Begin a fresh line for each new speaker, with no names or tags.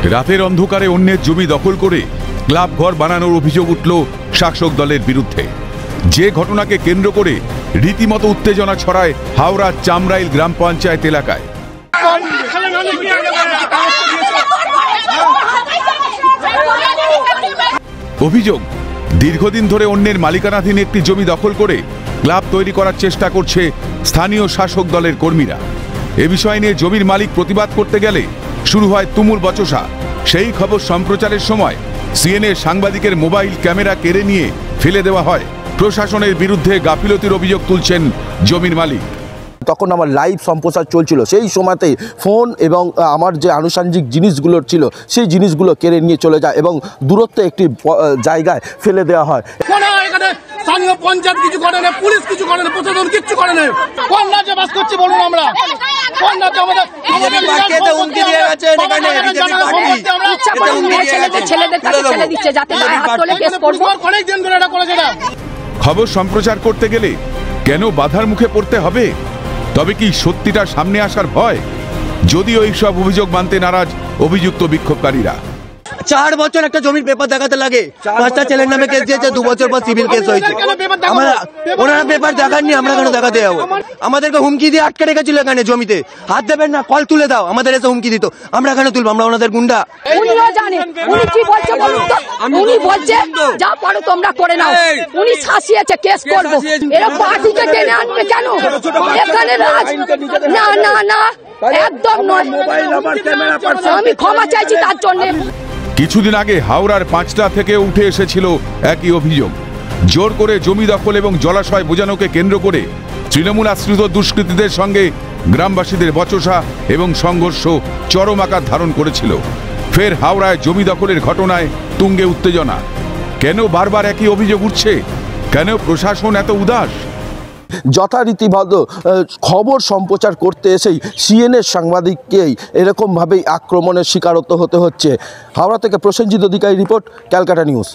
রাতের অন্ধকারে অন্যের জমি দখল করে ক্লাব ঘর বানানোর অভিযোগ উঠল শাসক দলের বিরুদ্ধে। যে ঘটনাকে কেন্দ্র করে রীতিমতো উত্তেজনা ছড়ায় হাওড়ার চামরাইল গ্রাম পঞ্চায়েত এলাকায়। অভিযোগ, দীর্ঘদিন ধরে অন্যের মালিকানাধীন একটি জমি দখল করে ক্লাব তৈরি করার চেষ্টা করছে স্থানীয় শাসক দলের কর্মীরা। এ বিষয় নিয়ে জমির মালিক প্রতিবাদ করতে গেলে শুরু হয় তুমুল বচসা। সেই খবর সম্প্রচারের সময় সিএনএ সাংবাদিকের মোবাইল ক্যামেরা কেড়ে নিয়ে ফেলে দেওয়া হয়। প্রশাসনের বিরুদ্ধে গাফিলতির অভিযোগ তুলছেন জমির মালিক।
তখন আমার লাইভ সম্প্রচার চলছিল, সেই সময়তেই ফোন এবং আমার যে আনুষঙ্গিক জিনিসগুলো ছিল সেই জিনিসগুলো কেড়ে নিয়ে চলে যায় এবং দূরত্বে একটি জায়গায় ফেলে দেওয়া হয়।
স্থানীয় পঞ্চায়েত কিছু করে না, পুলিশ কিছু করে না, প্রশাসন কিছু করে না। কোন রাজ্যে বাস করছি বলুন আমরা? কোন রাজ্যে আমাদের হুমকি দিয়ে গেছেন? এখানে বিজেপি পার্টি ইচ্ছা করে ছেলেদের কাছে ছেলে দিচ্ছে যাতে হাত তোলে কেস করব। অনেক দিন ধরে এটা করেছে না।
খবর সম্প্রচার করতে গেলে কেন বাধার মুখে পড়তে হবে? তবে কি সত্যিটা সামনে আসার ভয়? যদিও এই সব অভিযোগ মানতে নারাজ অভিযুক্ত বিক্ষোভকারীরা।
4 বছর একটা জমির পেপার দেখাতে লাগে, 5টা ছেলের নামে কেস দিয়েছে, 2 বছর পর সিভিল কেস হয়েছে। ওনারা পেপার দেখাননি, আমরা কেন দেখাতে যাবো? আমাদেরকে হুমকি দিয়ে আটকে রেখেছিল এখানে জমিতে, হাত দেবেন না, কল তুলে দাও, আমাদের এসে হুমকি দিত। আমরা কেন তুলবো? আমরা ওনাদের গুন্ডা।
উনিও জানেন উনি কি বলছে বলুন তো। উনি বলছে যা পারো তোমরা করে নাও। উনি শাসিয়েছে কেস করবো। এরা পার্টিকে টেনে আনবে কেন? এখানে রাজ না না না, একদম নয়। আমি ক্ষমা চাইছি তার জন্য।
কিছুদিন আগে হাওড়ার 5টা থেকে উঠে এসেছিল একই অভিযোগ। জোর করে জমি দখল এবং জলাশয় বোঝানোকে কেন্দ্র করে তৃণমূল আশ্রিত দুষ্কৃতীদের সঙ্গে গ্রামবাসীদের বচসা এবং সংঘর্ষ চরম আকার ধারণ করেছিল। ফের হাওড়ায় জমি দখলের ঘটনায় তুঙ্গে উত্তেজনা। কেন বারবার একই অভিযোগ উঠছে? কেন প্রশাসন এত উদাস?
যথারীতিবদ্ধ খবর সম্প্রচার করতে এসেই সিএনএর সাংবাদিককেই এরকমভাবেই আক্রমণের শিকারত্ব হতে হচ্ছে। হাওড়া থেকে প্রসেনজিৎ অধিকারী রিপোর্ট, ক্যালকাটা নিউজ।